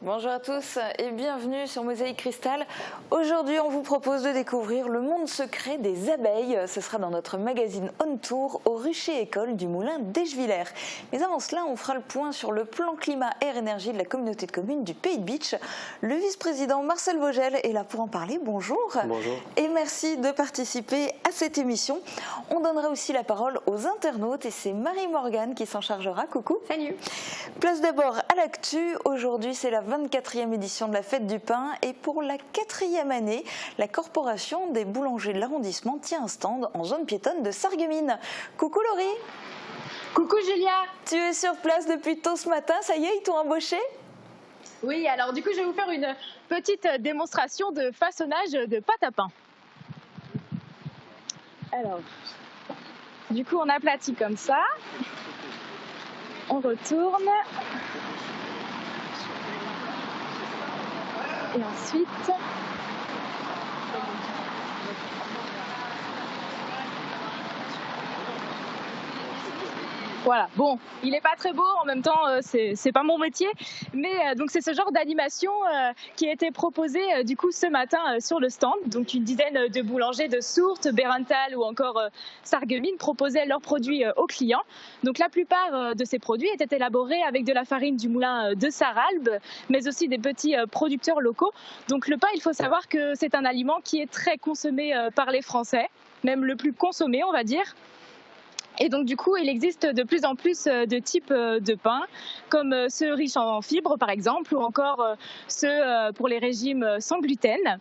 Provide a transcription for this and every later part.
Bonjour à tous et bienvenue sur Mosaïque Cristal. Aujourd'hui, on vous propose de découvrir le monde secret des abeilles. Ce sera dans notre magazine On Tour au rucher école du moulin d'Eschviller. Mais avant cela, on fera le point sur le plan climat air énergie de la communauté de communes du Pays de Bitche. Le vice-président Marcel Vogel est là pour en parler. Bonjour. Bonjour. Et merci de participer à cette émission. On donnera aussi la parole aux internautes et c'est Marie-Morgane qui s'en chargera. Coucou. Salut. Place d'abord à l'actu. Aujourd'hui, c'est la 24e édition de la Fête du Pain et pour la 4e année, la Corporation des boulangers de l'arrondissement tient un stand en zone piétonne de Sarreguemines. Coucou Laurie. Coucou Julia. Tu es sur place depuis tôt ce matin, ça y est, ils t'ont embauché? Oui, alors du coup je vais vous faire une petite démonstration de façonnage de pâte à pain. Alors, du coup on aplatit comme ça, on retourne. Et ensuite, voilà, bon, il n'est pas très beau, en même temps, c'est pas mon métier, mais donc c'est ce genre d'animation qui a été proposée du coup ce matin sur le stand. Donc une dizaine de boulangers de Sourtes, Bérental ou encore Sarreguemines proposaient leurs produits aux clients. Donc la plupart de ces produits étaient élaborés avec de la farine du moulin de Sarralbe, mais aussi des petits producteurs locaux. Donc le pain, il faut savoir que c'est un aliment qui est très consommé par les Français, même le plus consommé, on va dire. Et donc du coup, il existe de plus en plus de types de pain, comme ceux riches en fibres par exemple, ou encore ceux pour les régimes sans gluten.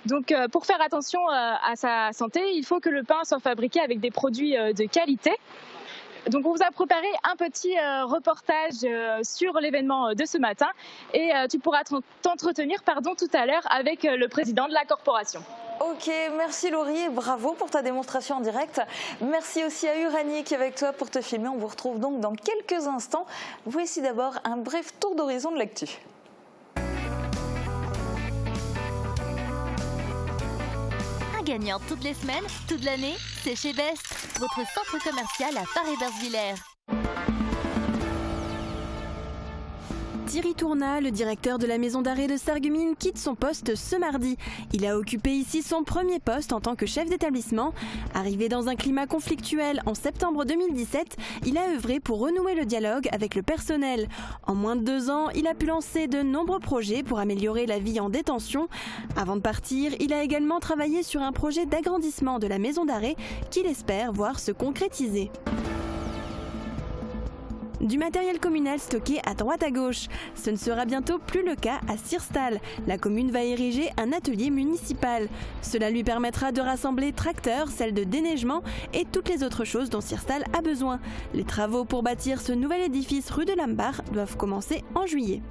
Donc pour faire attention à sa santé, il faut que le pain soit fabriqué avec des produits de qualité. Donc on vous a préparé un petit reportage sur l'événement de ce matin et tu pourras t'entretenir tout à l'heure avec le président de la corporation. Ok, merci Laurie et bravo pour ta démonstration en direct. Merci aussi à Uranie qui est avec toi pour te filmer. On vous retrouve donc dans quelques instants. Voici d'abord un bref tour d'horizon de l'actu. Un gagnant toutes les semaines, toute l'année, c'est chez Best, votre centre commercial à Paris-Bersvillers. Thierry Tournat, le directeur de la maison d'arrêt de Sarreguemines, quitte son poste ce mardi. Il a occupé ici son premier poste en tant que chef d'établissement. Arrivé dans un climat conflictuel en septembre 2017, il a œuvré pour renouer le dialogue avec le personnel. En moins de 2 ans, il a pu lancer de nombreux projets pour améliorer la vie en détention. Avant de partir, il a également travaillé sur un projet d'agrandissement de la maison d'arrêt qu'il espère voir se concrétiser. Du matériel communal stocké à droite à gauche. Ce ne sera bientôt plus le cas à Sirstal. La commune va ériger un atelier municipal. Cela lui permettra de rassembler tracteurs, selles de déneigement et toutes les autres choses dont Sirstal a besoin. Les travaux pour bâtir ce nouvel édifice rue de Lambar doivent commencer en juillet.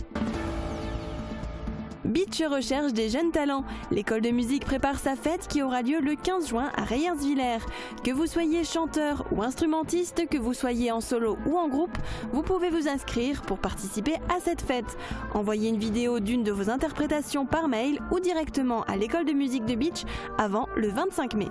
Bitche recherche des jeunes talents. L'école de musique prépare sa fête qui aura lieu le 15 juin à Reyersviller. Que vous soyez chanteur ou instrumentiste, que vous soyez en solo ou en groupe, vous pouvez vous inscrire pour participer à cette fête. Envoyez une vidéo d'une de vos interprétations par mail ou directement à l'école de musique de Bitche avant le 25 mai.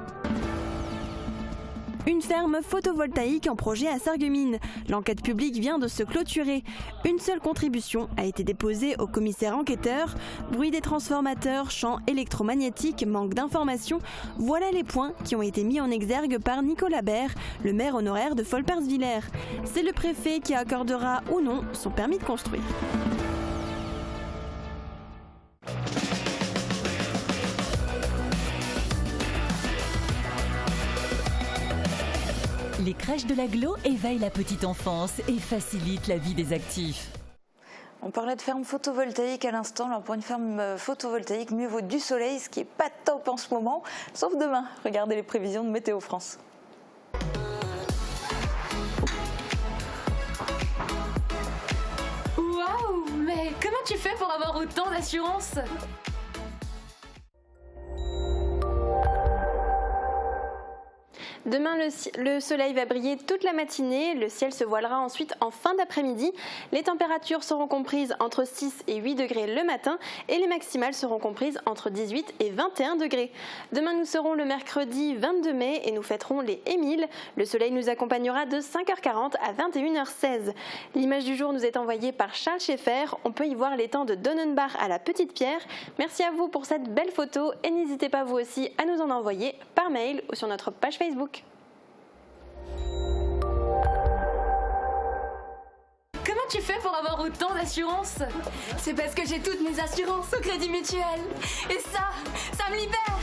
Une ferme photovoltaïque en projet à Sarreguemines. L'enquête publique vient de se clôturer. Une seule contribution a été déposée au commissaire enquêteur. Bruit des transformateurs, champs électromagnétiques, manque d'informations. Voilà les points qui ont été mis en exergue par Nicolas Baer, le maire honoraire de Folpersviller. C'est le préfet qui accordera ou non son permis de construire. Les crèches de l'Agglo éveillent la petite enfance et facilitent la vie des actifs. On parlait de ferme photovoltaïque à l'instant. Alors pour une ferme photovoltaïque, mieux vaut du soleil, ce qui n'est pas top en ce moment, sauf demain. Regardez les prévisions de Météo France. Waouh, mais comment tu fais pour avoir autant d'assurance ? Demain, le soleil va briller toute la matinée, le ciel se voilera ensuite en fin d'après-midi. Les températures seront comprises entre 6 et 8 degrés le matin et les maximales seront comprises entre 18 et 21 degrés. Demain, nous serons le mercredi 22 mai et nous fêterons les Émiles. Le soleil nous accompagnera de 5h40 à 21h16. L'image du jour nous est envoyée par Charles Schaeffer. On peut y voir l'étang de Donnenbach à la Petite Pierre. Merci à vous pour cette belle photo et n'hésitez pas vous aussi à nous en envoyer par mail ou sur notre page Facebook. Comment tu fais pour avoir autant d'assurance? C'est parce que j'ai toutes mes assurances au Crédit Mutuel. Et ça me libère.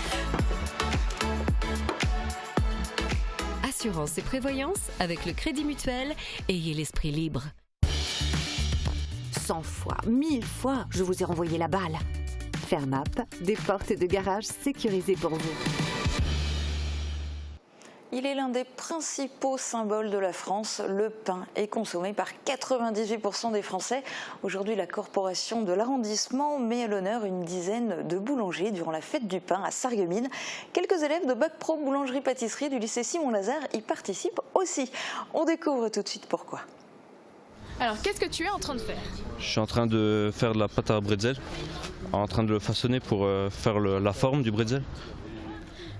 Assurance et prévoyance avec le Crédit Mutuel, ayez l'esprit libre. 100 fois, 1000 fois, je vous ai renvoyé la balle. Fermap, des portes de garage sécurisées pour vous. Il est l'un des principaux symboles de la France. Le pain est consommé par 98% des Français. Aujourd'hui, la corporation de l'arrondissement met à l'honneur une dizaine de boulangers durant la fête du pain à Sarreguemines. Quelques élèves de Bac Pro Boulangerie-Pâtisserie du lycée Simon-Lazare y participent aussi. On découvre tout de suite pourquoi. Alors, qu'est-ce que tu es en train de faire? Je suis en train de faire de la pâte à bretzel, en train de le façonner pour faire la forme du bretzel.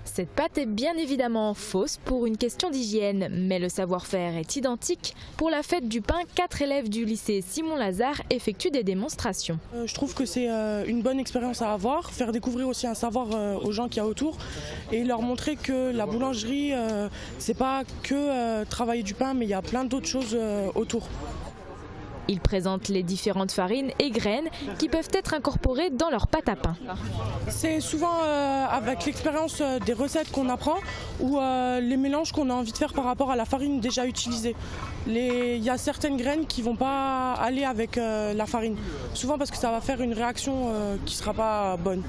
Cette pâte est bien évidemment fausse pour une question d'hygiène, mais le savoir-faire est identique. Pour la fête du pain, 4 élèves du lycée Simon-Lazare effectuent des démonstrations. Je trouve que c'est une bonne expérience à avoir, faire découvrir aussi un savoir aux gens qu'il y a autour et leur montrer que la boulangerie, c'est pas que travailler du pain, mais il y a plein d'autres choses autour. Ils présentent les différentes farines et graines qui peuvent être incorporées dans leur pâte à pain. C'est souvent avec l'expérience des recettes qu'on apprend ou les mélanges qu'on a envie de faire par rapport à la farine déjà utilisée. Il y a certaines graines qui ne vont pas aller avec la farine, souvent parce que ça va faire une réaction qui ne sera pas bonne.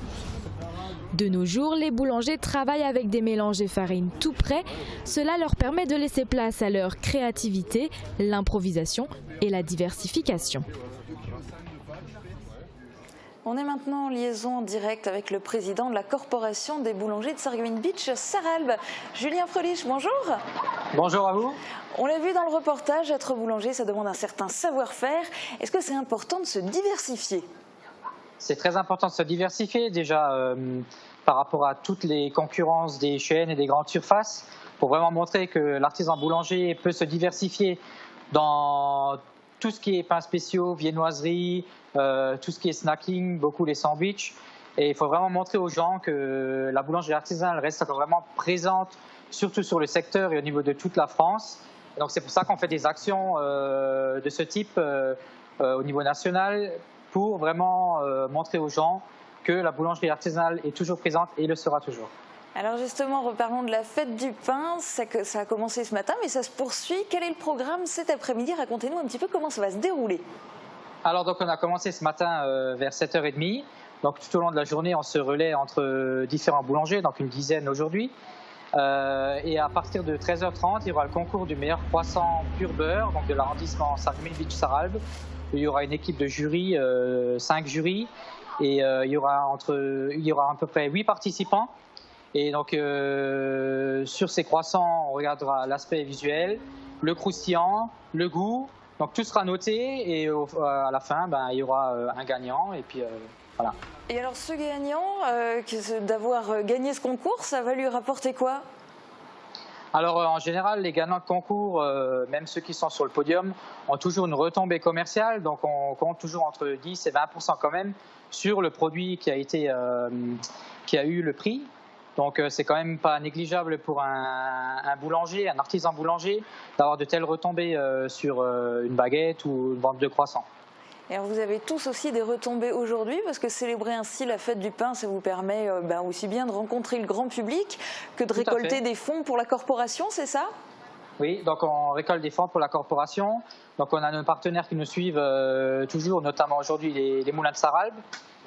De nos jours, les boulangers travaillent avec des mélanges et farines tout prêts. Cela leur permet de laisser place à leur créativité, l'improvisation et la diversification. On est maintenant en liaison en direct avec le président de la corporation des boulangers de Sarreguemines Beach, Sarralbe. Julien Frelich, bonjour. Bonjour à vous. On l'a vu dans le reportage, être boulanger, ça demande un certain savoir-faire. Est-ce que c'est important de se diversifier ? C'est très important de se diversifier déjà par rapport à toutes les concurrences des chaînes et des grandes surfaces pour vraiment montrer que l'artisan boulanger peut se diversifier dans tout ce qui est pains spéciaux, viennoiseries, tout ce qui est snacking, beaucoup les sandwichs. Et il faut vraiment montrer aux gens que la boulangerie artisanale reste encore vraiment présente, surtout sur le secteur et au niveau de toute la France. Et donc c'est pour ça qu'on fait des actions de ce type au niveau national, pour vraiment montrer aux gens que la boulangerie artisanale est toujours présente et le sera toujours. Alors justement, reparlons de la fête du pain. Ça a commencé ce matin, mais ça se poursuit. Quel est le programme cet après-midi? Racontez-nous un petit peu comment ça va se dérouler. Alors donc on a commencé ce matin vers 7h30. Donc tout au long de la journée, on se relaie entre différents boulangers, donc une dizaine aujourd'hui. Et à partir de 13h30, il y aura le concours du meilleur croissant pur beurre, donc de l'arrondissement Sarreguemines Beach Sarralbe. Il y aura une équipe de jury, 5 jurys, et il y aura à peu près 8 participants. Et donc sur ces croissants, on regardera l'aspect visuel, le croustillant, le goût. Donc tout sera noté et à la fin, il y aura un gagnant. Et puis voilà. Et alors ce gagnant, d'avoir gagné ce concours, ça va lui rapporter quoi ? Alors en général, les gagnants de concours, même ceux qui sont sur le podium, ont toujours une retombée commerciale. Donc on compte toujours entre 10 et 20% quand même sur le produit qui a eu le prix. Donc c'est quand même pas négligeable pour un boulanger, un artisan boulanger, d'avoir de telles retombées sur une baguette ou une vente de croissants. Et alors vous avez tous aussi des retombées aujourd'hui parce que célébrer ainsi la fête du pain, ça vous permet aussi bien de rencontrer le grand public que de récolter des fonds pour la corporation, c'est ça ? Oui, donc on récolte des fonds pour la corporation. Donc on a nos partenaires qui nous suivent toujours, notamment aujourd'hui les Moulins de Sarralbe.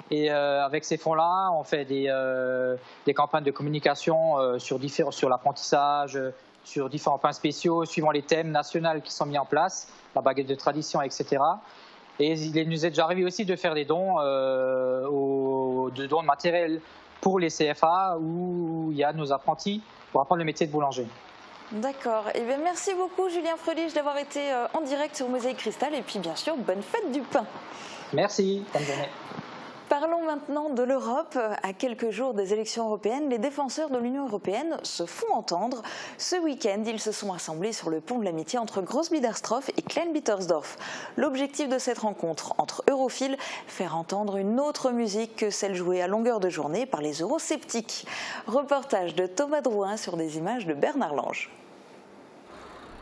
Et avec ces fonds-là, on fait des campagnes de communication sur l'apprentissage, sur différents pains spéciaux, suivant les thèmes nationaux qui sont mis en place, la baguette de tradition, etc. Et il nous est déjà arrivé aussi de faire des dons, de matériel pour les CFA où il y a nos apprentis pour apprendre le métier de boulanger. D'accord. Eh bien, merci beaucoup Julien Fröhlich d'avoir été en direct sur Mosaïque Cristal et puis bien sûr, bonne fête du pain. Merci, bonne journée. Parlons maintenant de l'Europe. À quelques jours des élections européennes, les défenseurs de l'Union européenne se font entendre. Ce week-end, ils se sont rassemblés sur le pont de l'amitié entre Groß-Biedersdorf et Klein-Bittersdorf. L'objectif de cette rencontre entre europhiles, faire entendre une autre musique que celle jouée à longueur de journée par les eurosceptiques. Reportage de Thomas Drouin sur des images de Bernard Lange.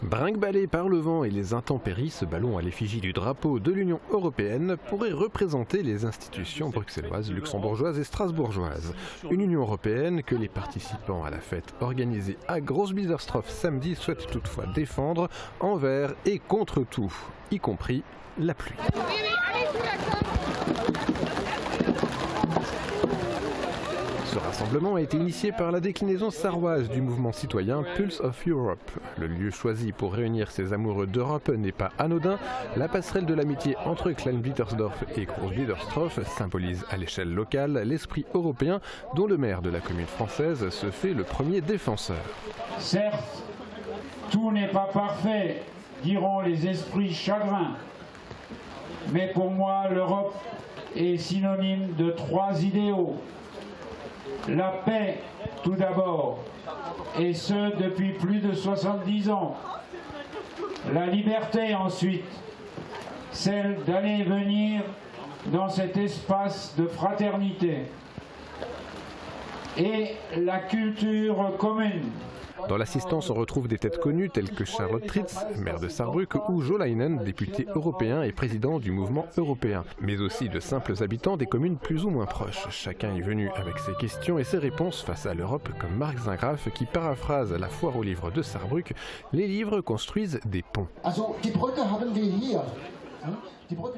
Brinque-ballé par le vent et les intempéries, ce ballon à l'effigie du drapeau de l'Union européenne pourrait représenter les institutions bruxelloises, luxembourgeoises et strasbourgeoises. Une Union européenne que les participants à la fête organisée à Groß-Biedersdorf samedi souhaitent toutefois défendre envers et contre tout, y compris la pluie. Ce rassemblement a été initié par la déclinaison sarroise du mouvement citoyen Pulse of Europe. Le lieu choisi pour réunir ces amoureux d'Europe n'est pas anodin. La passerelle de l'amitié entre Klein-Bittersdorf et Groß-Biedersdorf symbolise à l'échelle locale l'esprit européen dont le maire de la commune française se fait le premier défenseur. Certes, tout n'est pas parfait, diront les esprits chagrins. Mais pour moi, l'Europe est synonyme de 3 idéaux. La paix, tout d'abord, et ce depuis plus de 70 ans. La liberté, ensuite, celle d'aller et venir dans cet espace de fraternité. Et la culture commune. Dans l'assistance, on retrouve des têtes connues telles que Charlotte Tritz, maire de Saarbrück, ou Jo Leinen, député européen et président du mouvement européen, mais aussi de simples habitants des communes plus ou moins proches. Chacun est venu avec ses questions et ses réponses face à l'Europe, comme Marc Zingraf qui paraphrase la foire aux livres de Saarbrück. Les livres construisent des ponts.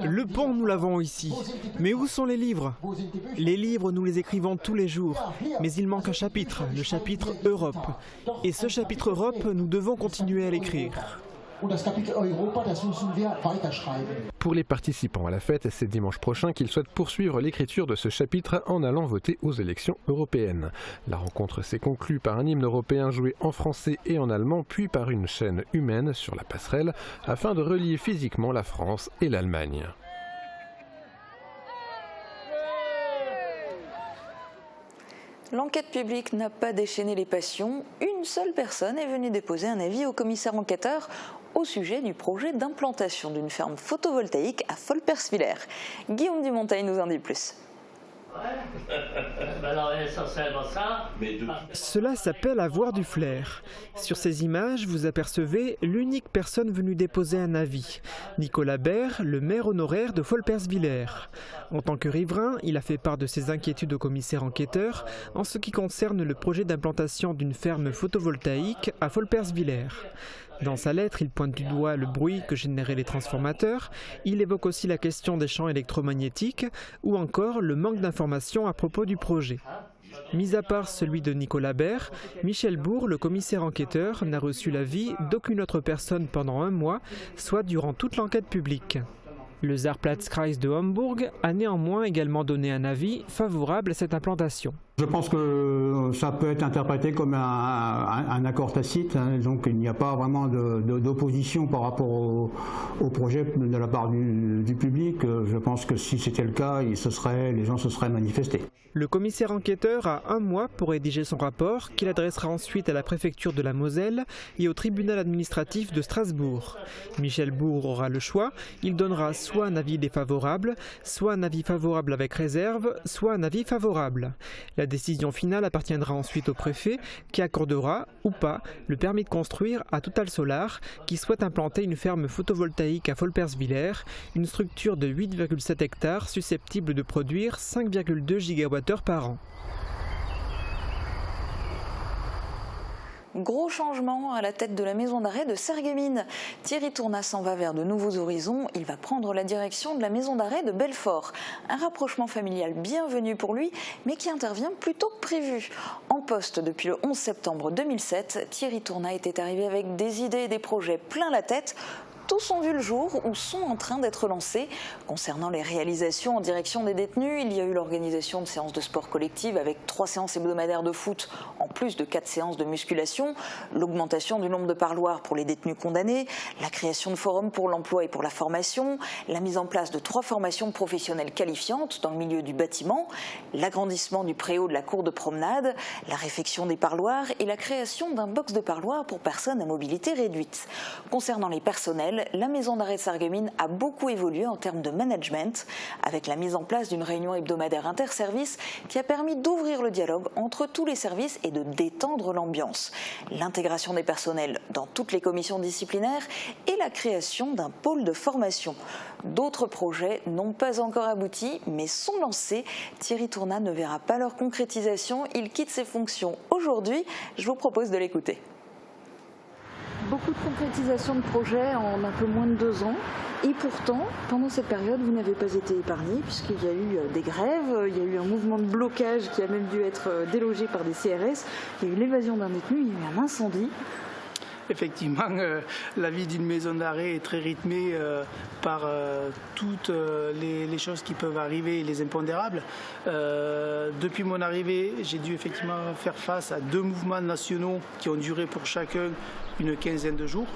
Le pont, nous l'avons ici. Mais où sont les livres? Les livres, nous les écrivons tous les jours. Mais il manque un chapitre, le chapitre Europe. Et ce chapitre Europe, nous devons continuer à l'écrire. Pour les participants à la fête, c'est dimanche prochain qu'ils souhaitent poursuivre l'écriture de ce chapitre en allant voter aux élections européennes. La rencontre s'est conclue par un hymne européen joué en français et en allemand, puis par une chaîne humaine sur la passerelle, afin de relier physiquement la France et l'Allemagne. L'enquête publique n'a pas déchaîné les passions. Une seule personne est venue déposer un avis au commissaire enquêteur au sujet du projet d'implantation d'une ferme photovoltaïque à Volperswiller. Guillaume Dumonteil nous en dit plus. Cela s'appelle avoir du flair. Sur ces images, vous apercevez l'unique personne venue déposer un avis, Nicolas Baer, le maire honoraire de Volperswiller. En tant que riverain, il a fait part de ses inquiétudes au commissaire enquêteur en ce qui concerne le projet d'implantation d'une ferme photovoltaïque à Volperswiller. Dans sa lettre, il pointe du doigt le bruit que généraient les transformateurs, il évoque aussi la question des champs électromagnétiques ou encore le manque d'informations à propos du projet. Mis à part celui de Nicolas Baer, Michel Bourg, le commissaire enquêteur, n'a reçu l'avis d'aucune autre personne pendant 1 mois, soit durant toute l'enquête publique. Le Saarplatzkreis de Hambourg a néanmoins également donné un avis favorable à cette implantation. Je pense que ça peut être interprété comme un accord tacite, hein, donc il n'y a pas vraiment d'opposition par rapport au projet de la part du public. Je pense que si c'était le cas, les gens se seraient manifestés. Le commissaire enquêteur a 1 mois pour rédiger son rapport qu'il adressera ensuite à la préfecture de la Moselle et au tribunal administratif de Strasbourg. Michel Bourg aura le choix, il donnera soit un avis défavorable, soit un avis favorable avec réserve, soit un avis favorable. La décision finale appartiendra ensuite au préfet qui accordera ou pas le permis de construire à Total Solar qui souhaite implanter une ferme photovoltaïque à Volperswiller, une structure de 8,7 hectares susceptible de produire 5,2 gigawattheures par an. Gros changement à la tête de la maison d'arrêt de Sarreguemines. Thierry Tournat s'en va vers de nouveaux horizons. Il va prendre la direction de la maison d'arrêt de Belfort. Un rapprochement familial bienvenu pour lui, mais qui intervient plus tôt que prévu. En poste depuis le 11 septembre 2007, Thierry Tournat était arrivé avec des idées et des projets plein la tête. tous ont vu le jour ou sont en train d'être lancés. Concernant les réalisations en direction des détenus, il y a eu l'organisation de séances de sport collective avec 3 séances hebdomadaires de foot en plus de 4 séances de musculation, l'augmentation du nombre de parloirs pour les détenus condamnés, la création de forums pour l'emploi et pour la formation, la mise en place de 3 formations professionnelles qualifiantes dans le milieu du bâtiment, l'agrandissement du préau de la cour de promenade, la réfection des parloirs et la création d'un box de parloir pour personnes à mobilité réduite. Concernant les personnels, la maison d'arrêt de Sarreguemines a beaucoup évolué en termes de management, avec la mise en place d'une réunion hebdomadaire interservice qui a permis d'ouvrir le dialogue entre tous les services et de détendre l'ambiance. L'intégration des personnels dans toutes les commissions disciplinaires et la création d'un pôle de formation. D'autres projets n'ont pas encore abouti, mais sont lancés. Thierry Tournat ne verra pas leur concrétisation. Il quitte ses fonctions aujourd'hui. Je vous propose de l'écouter. Beaucoup de concrétisation de projets en un peu moins de 2 ans. Et pourtant, pendant cette période, vous n'avez pas été épargné puisqu'il y a eu des grèves, il y a eu un mouvement de blocage qui a même dû être délogé par des CRS, il y a eu l'évasion d'un détenu, il y a eu un incendie. Effectivement, la vie d'une maison d'arrêt est très rythmée par toutes les choses qui peuvent arriver et les impondérables. Depuis mon arrivée, j'ai dû effectivement faire face à 2 mouvements nationaux qui ont duré pour chacun une quinzaine de jours.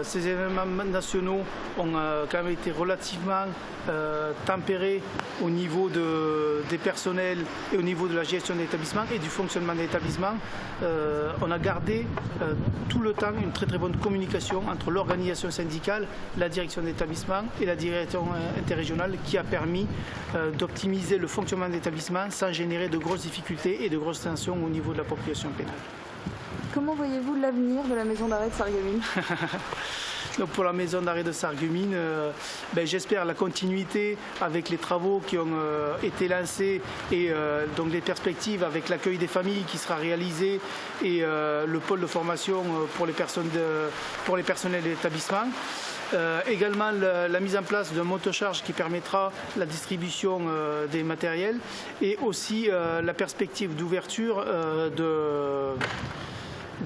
Ces événements nationaux ont quand même été relativement tempérés au niveau des personnels et au niveau de la gestion de l'établissement et du fonctionnement de l'établissement. On a gardé tout le temps une très bonne communication entre l'organisation syndicale, la direction de l'établissement et la direction interrégionale qui a permis d'optimiser le fonctionnement de l'établissement sans générer de grosses difficultés et de grosses tensions au niveau de la population pénale. Comment voyez-vous l'avenir de la maison d'arrêt de Sarreguemines ? Donc pour la maison d'arrêt de Sarreguemines, j'espère la continuité avec les travaux qui ont été lancés et donc les perspectives avec l'accueil des familles qui sera réalisé et le pôle de formation pour les personnels de l'établissement. Également la mise en place d'un monte-charge qui permettra la distribution des matériels et aussi la perspective d'ouverture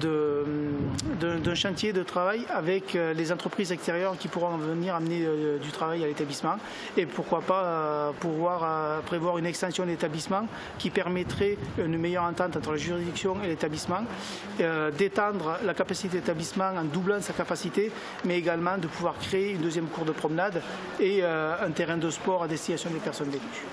d'un chantier de travail avec les entreprises extérieures qui pourront venir amener du travail à l'établissement et pourquoi pas pouvoir prévoir une extension de l'établissement qui permettrait une meilleure entente entre la juridiction et l'établissement, d'étendre la capacité de l'établissement en doublant sa capacité, mais également de pouvoir créer une 2e cour de promenade et un terrain de sport à destination des personnes détenues.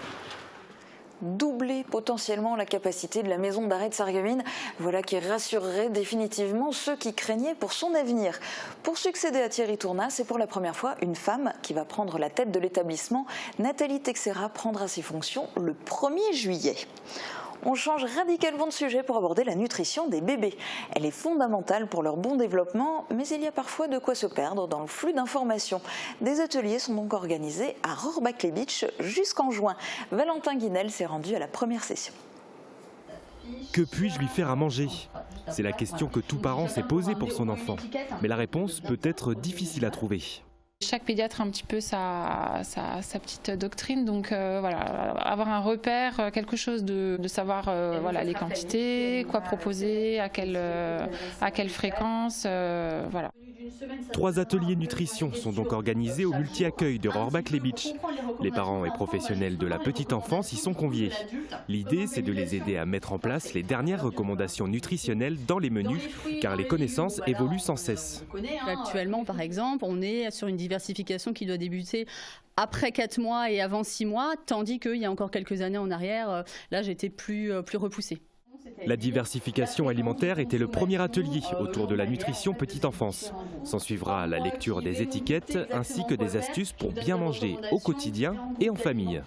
Doubler potentiellement la capacité de la maison d'arrêt de Sarreguemines, voilà qui rassurerait définitivement ceux qui craignaient pour son avenir. Pour succéder à Thierry Tournat, c'est pour la première fois une femme qui va prendre la tête de l'établissement. Nathalie Texera prendra ses fonctions le 1er juillet. On change radicalement de sujet pour aborder la nutrition des bébés. Elle est fondamentale pour leur bon développement, mais il y a parfois de quoi se perdre dans le flux d'informations. Des ateliers sont donc organisés à Rohrbach-les-Bitches jusqu'en juin. Valentin Guinel s'est rendu à la première session. Que puis-je lui faire à manger ? C'est la question que tout parent s'est posée pour son enfant. Mais la réponse peut être difficile à trouver. Chaque pédiatre a un petit peu sa petite doctrine, donc voilà, avoir un repère, quelque chose de savoir voilà, les quantités, quoi proposer, à quelle fréquence, voilà. 3 ateliers nutrition sont donc organisés au multi-accueil de Rohrbach-les-Bitches. Les parents et professionnels de la petite enfance y sont conviés. L'idée, c'est de les aider à mettre en place les dernières recommandations nutritionnelles dans les menus, car les connaissances évoluent sans cesse. Actuellement, par exemple, on est sur une diversification qui doit débuter après 4 mois et avant 6 mois, tandis qu'il y a encore quelques années en arrière, là j'étais plus repoussée. La diversification alimentaire était le premier atelier autour de la nutrition petite enfance. S'en suivra la lecture des étiquettes ainsi que des astuces pour bien manger au quotidien et en famille.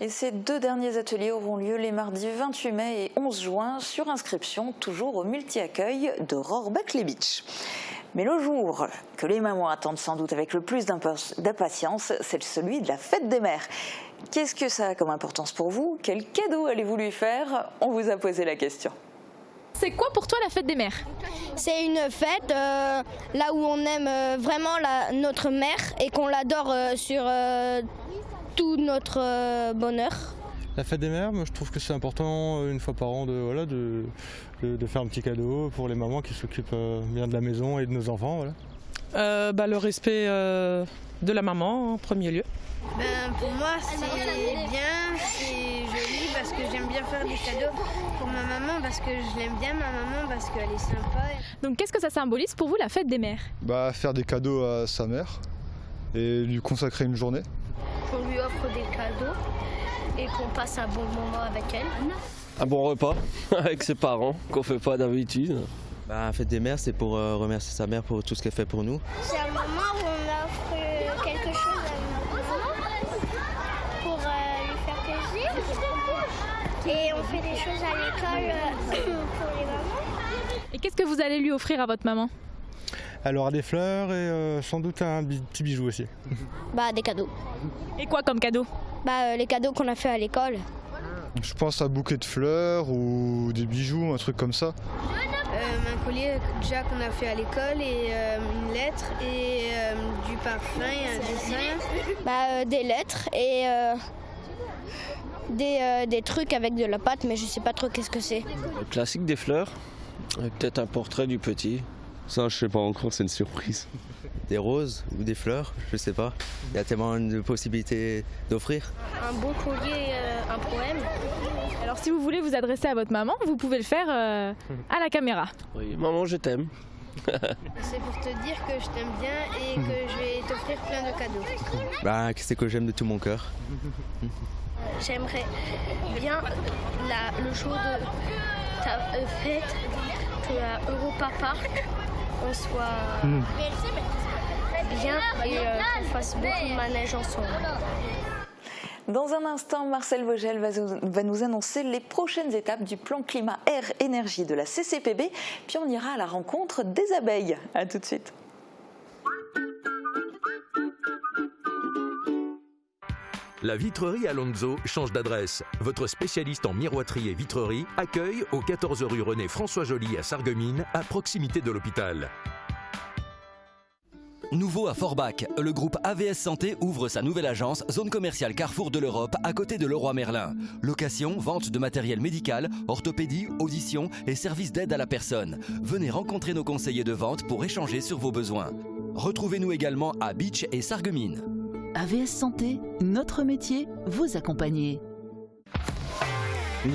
Et ces 2 derniers ateliers auront lieu les mardis 28 mai et 11 juin sur inscription toujours au multi-accueil de Rohrbach-les-Bitches. Mais le jour que les mamans attendent sans doute avec le plus d'impatience, c'est celui de la fête des mères. Qu'est-ce que ça a comme importance pour vous? Quel cadeau allez-vous lui faire? On vous a posé la question. C'est quoi pour toi la fête des mères? C'est une fête là où on aime vraiment notre mère et qu'on l'adore sur tout notre bonheur. La fête des mères, moi, je trouve que c'est important une fois par an de faire un petit cadeau pour les mamans qui s'occupent bien de la maison et de nos enfants. Voilà. Le respect de la maman en premier lieu. Pour moi c'est bien, c'est joli parce que j'aime bien faire des cadeaux pour ma maman parce que je l'aime bien ma maman parce qu'elle est sympa. Donc qu'est-ce que ça symbolise pour vous la fête des mères? Faire des cadeaux à sa mère et lui consacrer une journée. On lui offre des cadeaux et qu'on passe un bon moment avec elle. Un bon repas avec ses parents qu'on fait pas d'habitude. La fête des mères, c'est pour remercier sa mère pour tout ce qu'elle fait pour nous. C'est un moment où on offre quelque chose à maman pour lui faire plaisir. Et on fait des choses à l'école pour les mamans. Et qu'est-ce que vous allez lui offrir à votre maman? Elle aura des fleurs et sans doute un petit bijou aussi. Des cadeaux. Et quoi comme cadeau? Les cadeaux qu'on a fait à l'école. Je pense à un bouquet de fleurs ou des bijoux, un truc comme ça. Un collier déjà qu'on a fait à l'école et une lettre et du parfum et un dessin. Des lettres et des trucs avec de la pâte, mais je sais pas trop qu'est-ce que c'est. Le classique des fleurs, et peut-être un portrait du petit. Ça, je sais pas encore, c'est une surprise. Des roses ou des fleurs, je sais pas. Il y a tellement de possibilités d'offrir. Un beau collier, un poème. Alors si vous voulez vous adresser à votre maman, vous pouvez le faire à la caméra. Oui, maman, je t'aime. C'est pour te dire que je t'aime bien et que je vais t'offrir plein de cadeaux. C'est que j'aime de tout mon cœur. J'aimerais bien le jour de ta fête qu'à Europa Park, on soit bien et qu'on fasse beaucoup de manège ensemble. Dans un instant, Marcel Vogel va nous annoncer les prochaines étapes du plan climat-air-énergie de la CCPB, puis on ira à la rencontre des abeilles. A tout de suite. La vitrerie Alonso change d'adresse. Votre spécialiste en miroiterie et vitrerie accueille au 14 rue René François Joly à Sarreguemines, à proximité de l'hôpital. Nouveau à Forbach, le groupe AVS Santé ouvre sa nouvelle agence Zone commerciale Carrefour de l'Europe à côté de Leroy Merlin. Location, vente de matériel médical, orthopédie, audition et services d'aide à la personne. Venez rencontrer nos conseillers de vente pour échanger sur vos besoins. Retrouvez-nous également à Beach et Sarreguemines. AVS Santé, notre métier, vous accompagner.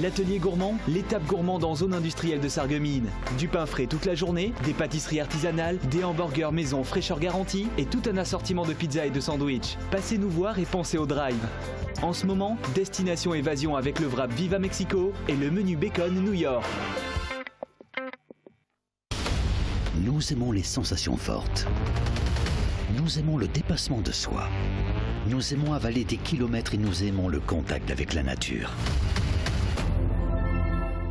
L'atelier gourmand, l'étape gourmande en zone industrielle de Sarreguemines. Du pain frais toute la journée, des pâtisseries artisanales, des hamburgers maison fraîcheur garantie et tout un assortiment de pizzas et de sandwichs. Passez nous voir et pensez au drive. En ce moment, destination évasion avec le wrap Viva Mexico et le menu bacon New York. Nous aimons les sensations fortes. Nous aimons le dépassement de soi. Nous aimons avaler des kilomètres et nous aimons le contact avec la nature.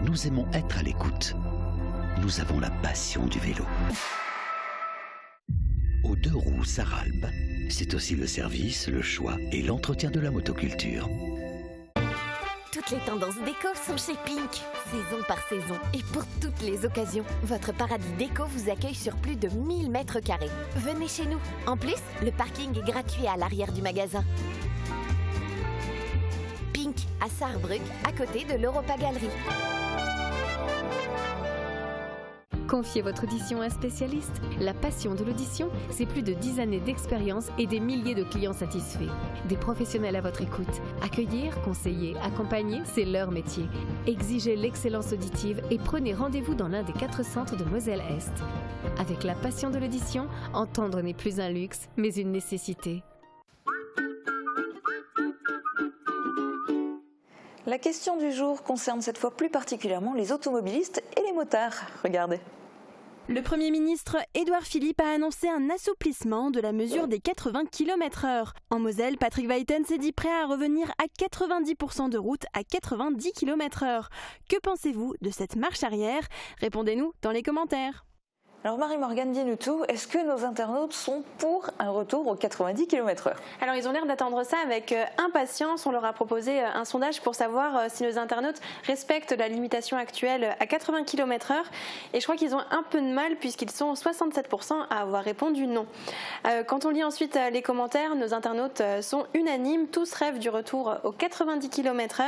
Nous aimons être à l'écoute. Nous avons la passion du vélo. Aux 2 roues Saralbe, c'est aussi le service, le choix et l'entretien de la motoculture. Toutes les tendances déco sont chez Pink, saison par saison. Et pour toutes les occasions, votre paradis déco vous accueille sur plus de 1000 mètres carrés. Venez chez nous. En plus, le parking est gratuit à l'arrière du magasin. Pink, à Sarrebruck, à côté de l'Europa Galerie. Confiez votre audition à un spécialiste. La passion de l'audition, c'est plus de 10 années d'expérience et des milliers de clients satisfaits. Des professionnels à votre écoute. Accueillir, conseiller, accompagner, c'est leur métier. Exigez l'excellence auditive et prenez rendez-vous dans l'un des 4 centres de Moselle-Est. Avec la passion de l'audition, entendre n'est plus un luxe, mais une nécessité. La question du jour concerne cette fois plus particulièrement les automobilistes et les motards. Regardez. Le Premier ministre Édouard Philippe a annoncé un assouplissement de la mesure des 80 km/h. En Moselle, Patrick Weiten s'est dit prêt à revenir à 90% de route à 90 km/h. Que pensez-vous de cette marche arrière? Répondez-nous dans les commentaires. Alors Marie-Morgane, dis-nous tout, est-ce que nos internautes sont pour un retour aux 90 km/h? Alors ils ont l'air d'attendre ça avec impatience. On leur a proposé un sondage pour savoir si nos internautes respectent la limitation actuelle à 80 km/h. Et je crois qu'ils ont un peu de mal puisqu'ils sont 67% à avoir répondu non. Quand on lit ensuite les commentaires, nos internautes sont unanimes. Tous rêvent du retour aux 90 km/h.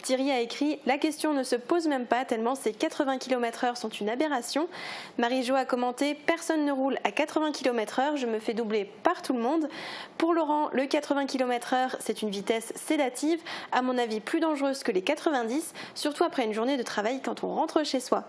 Thierry a écrit « La question ne se pose même pas tellement ces 80 km/h sont une aberration ». Marie-Jo a commenté « Personne ne roule à 80 km/h, je me fais doubler par tout le monde ». Pour Laurent, le 80 km/h, c'est une vitesse sédative, à mon avis plus dangereuse que les 90, surtout après une journée de travail quand on rentre chez soi.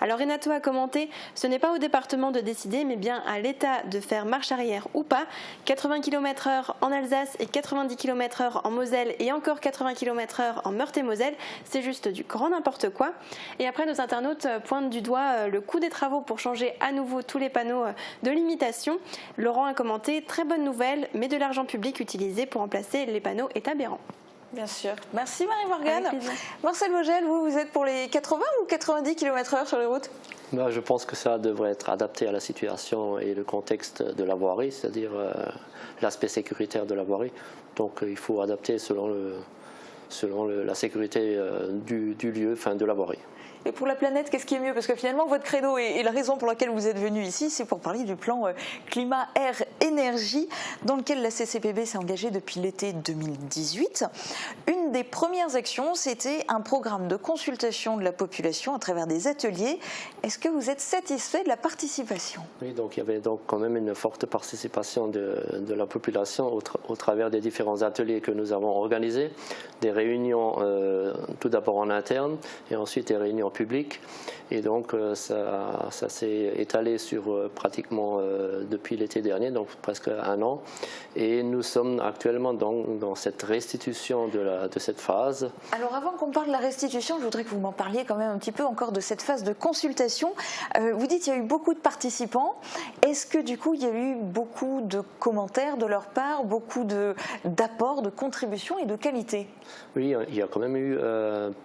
Alors Renato a commenté « Ce n'est pas au département de décider, mais bien à l'État de faire marche arrière ou pas. 80 km/h en Alsace et 90 km/h en Moselle et encore 80 km/h en Meurthe-et-Moselle, c'est juste du grand n'importe quoi ». Et après, nos internautes pointent du doigt le coût des travaux pour changer à nouveau tous les panneaux de limitation. Laurent a commenté « Très bonne nouvelle, mais de l'argent public utilisé pour remplacer les panneaux est aberrant ». Bien sûr. Merci Marie-Morgane. Marcel Vogel, vous êtes pour les 80 ou 90 km/h sur les routes? Je pense que ça devrait être adapté à la situation et le contexte de la voirie, c'est-à-dire l'aspect sécuritaire de la voirie. Donc il faut adapter selon la sécurité du lieu, de la voirie. Et pour la planète, qu'est-ce qui est mieux? Parce que finalement, votre credo et la raison pour laquelle vous êtes venu ici, c'est pour parler du plan climat, air, énergie, dans lequel la CCPB s'est engagée depuis l'été 2018. Une des premières actions, c'était un programme de consultation de la population à travers des ateliers. Est-ce que vous êtes satisfait de la participation? Oui, donc il y avait donc quand même une forte participation de la population au travers des différents ateliers que nous avons organisés, des réunions tout d'abord en interne et ensuite des réunions publiques. Et donc ça s'est étalé sur pratiquement depuis l'été dernier, donc presque un an. Et nous sommes actuellement dans cette restitution de cette phase. Alors avant qu'on parle de la restitution, je voudrais que vous m'en parliez quand même un petit peu encore de cette phase de consultation. Vous dites qu'il y a eu beaucoup de participants. Est-ce que du coup il y a eu beaucoup de commentaires de leur part, beaucoup d'apports, de contributions et de qualité? Oui, il y a quand même eu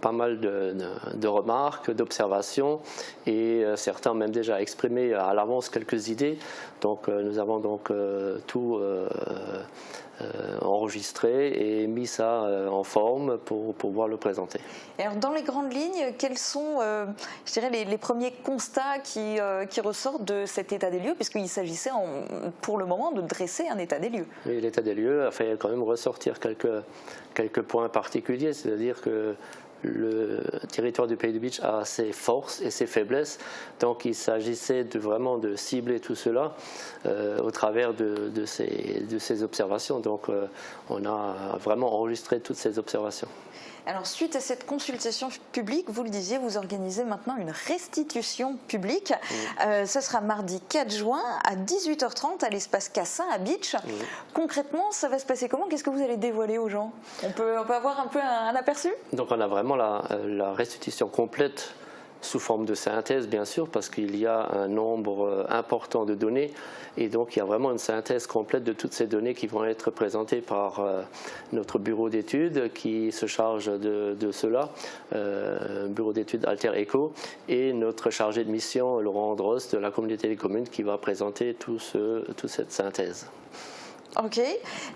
pas mal de remarques, d'observations, et certains ont même déjà exprimé à l'avance quelques idées. Donc nous avons donc tout enregistré et mis ça en forme pour pouvoir le présenter. Et alors dans les grandes lignes, quels sont je dirais les premiers constats qui ressortent de cet état des lieux, puisqu'il s'agissait pour le moment de dresser un état des lieux? Oui, l'état des lieux a fait quand même ressortir quelques points particuliers, c'est-à-dire que le territoire du Pays de Bitche a ses forces et ses faiblesses, donc il s'agissait vraiment de cibler tout cela au travers de ces observations. Donc on a vraiment enregistré toutes ces observations. Alors suite à cette consultation publique, vous le disiez, vous organisez maintenant une restitution publique. Ce sera mardi 4 juin à 18h30 à l'espace Cassin à Bitche. Concrètement, ça va se passer comment? Qu'est-ce que vous allez dévoiler aux gens? On peut avoir un peu un aperçu? Donc on a vraiment la restitution complète sous forme de synthèse, bien sûr, parce qu'il y a un nombre important de données, et donc il y a vraiment une synthèse complète de toutes ces données qui vont être présentées par notre bureau d'études qui se charge de cela, bureau d'études Alter Eco, et notre chargé de mission, Laurent Andros, de la communauté des communes, qui va présenter toute cette synthèse. Ok.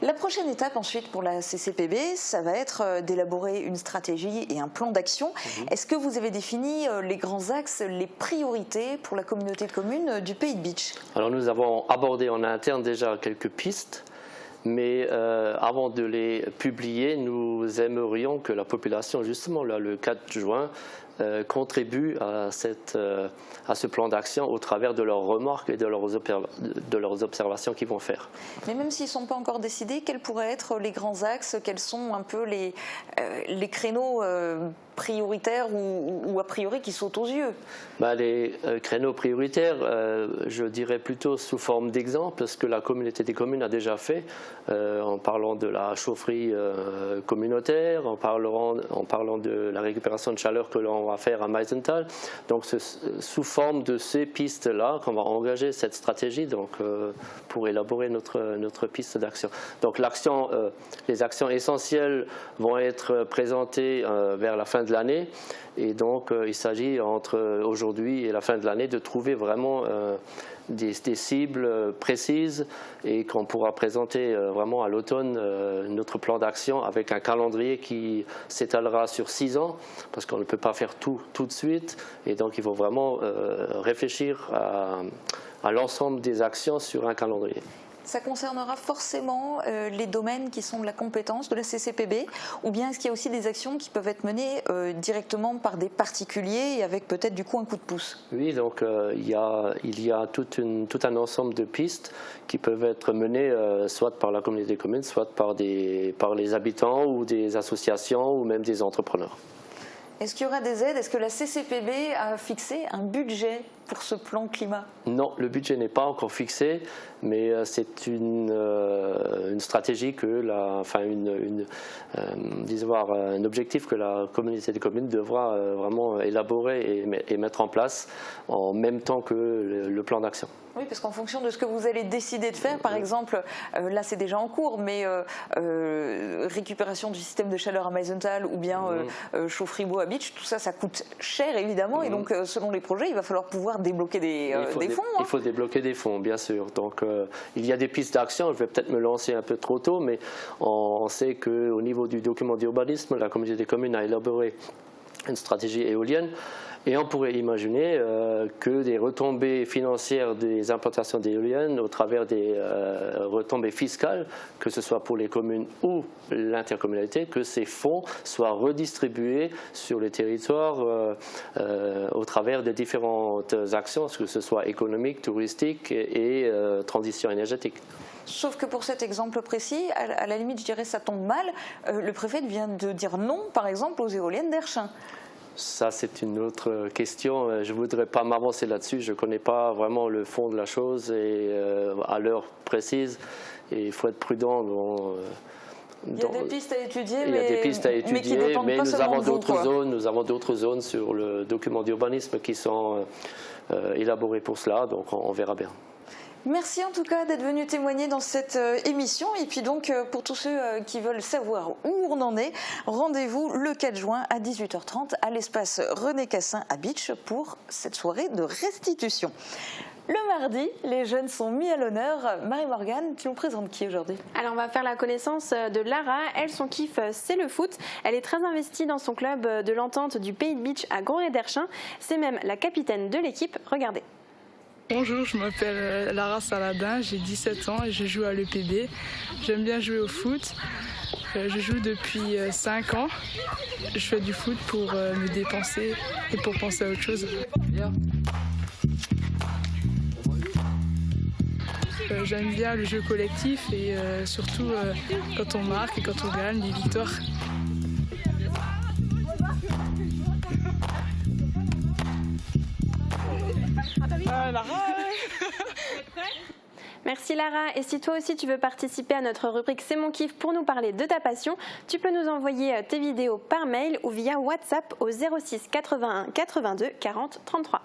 La prochaine étape ensuite pour la CCPB, ça va être d'élaborer une stratégie et un plan d'action. Est-ce que vous avez défini les grands axes, les priorités pour la communauté de communes du Pays de Bitche? Alors nous avons abordé en interne déjà quelques pistes, mais avant de les publier, nous aimerions que la population, justement là, le 4 juin, contribuent à ce plan d'action au travers de leurs remarques et de leurs observations qu'ils vont faire. Mais même s'ils ne sont pas encore décidés, quels pourraient être les grands axes? Quels sont un peu les créneaux prioritaires ou a priori qui sautent aux yeux? Les créneaux prioritaires, je dirais plutôt sous forme d'exemple, ce que la communauté des communes a déjà fait, en parlant de la chaufferie communautaire, en parlant de la récupération de chaleur que l'on va faire à Meisenthal. Donc sous forme de ces pistes-là qu'on va engager cette stratégie donc, pour élaborer notre piste d'action. Donc les actions essentielles vont être présentées vers la fin de l'année. Et donc il s'agit entre aujourd'hui et la fin de l'année de trouver vraiment des cibles précises et qu'on pourra présenter vraiment à l'automne notre plan d'action avec un calendrier qui s'étalera sur 6 ans parce qu'on ne peut pas faire tout de suite et donc il faut vraiment réfléchir à l'ensemble des actions sur un calendrier. Ça concernera forcément les domaines qui sont de la compétence de la CCPB ou bien est-ce qu'il y a aussi des actions qui peuvent être menées directement par des particuliers et avec peut-être du coup un coup de pouce? Oui, donc il y a tout un ensemble de pistes qui peuvent être menées soit par la communauté des communes, soit par les habitants ou des associations ou même des entrepreneurs. Est-ce qu'il y aura des aides? Est-ce que la CCPB a fixé un budget pour ce plan climat? Non, le budget n'est pas encore fixé, mais c'est une stratégie disons un objectif que la communauté des communes devra vraiment élaborer et mettre en place en même temps que le plan d'action. Oui, parce qu'en fonction de ce que vous allez décider de faire, par exemple, là c'est déjà en cours, mais récupération du système de chaleur à Meisenthal ou bien chauffe-frigo à Bitche, tout ça, ça coûte cher évidemment, et donc selon les projets, il va falloir pouvoir débloquer des fonds. Il faut débloquer des fonds, bien sûr. Donc il y a des pistes d'action, je vais peut-être me lancer un peu trop tôt, mais on sait qu'au niveau du document d'urbanisme, la communauté des communes a élaboré une stratégie éolienne. Et on pourrait imaginer que des retombées financières des implantations d'éoliennes au travers des retombées fiscales, que ce soit pour les communes ou l'intercommunalité, que ces fonds soient redistribués sur les territoires au travers des différentes actions, que ce soit économique, touristique et transition énergétique. Sauf que pour cet exemple précis, à la limite, je dirais ça tombe mal, le préfet vient de dire non, par exemple, aux éoliennes d'Erchin. Ça, c'est une autre question. Je ne voudrais pas m'avancer là-dessus. Je ne connais pas vraiment le fond de la chose et à l'heure précise. Et il faut être prudent. Il y a des pistes à étudier, mais nous avons d'autres zones. Nous avons d'autres zones sur le document d'urbanisme qui sont élaborées pour cela. Donc, on verra bien. Merci en tout cas d'être venu témoigner dans cette émission. Et puis donc, pour tous ceux qui veulent savoir où on en est, rendez-vous le 4 juin à 18h30 à l'espace René Cassin à Bitche pour cette soirée de restitution. Le mardi, les jeunes sont mis à l'honneur. Marie-Morgane, tu nous présentes qui aujourd'hui? Alors on va faire la connaissance de Lara. Elle, son kiff, c'est le foot. Elle est très investie dans son club de l'Entente du Pays de Bitche à Grandré-d'Erchin. C'est même la capitaine de l'équipe. Regardez. Bonjour, je m'appelle Lara Saladin, j'ai 17 ans et je joue à l'EPB. J'aime bien jouer au foot. Je joue depuis 5 ans. Je fais du foot pour me dépenser et pour penser à autre chose. J'aime bien le jeu collectif et surtout quand on marque et quand on gagne les victoires. Merci Lara. Et si toi aussi tu veux participer à notre rubrique C'est mon kiff pour nous parler de ta passion, tu peux nous envoyer tes vidéos par mail ou via WhatsApp au 06 81 82 40 33.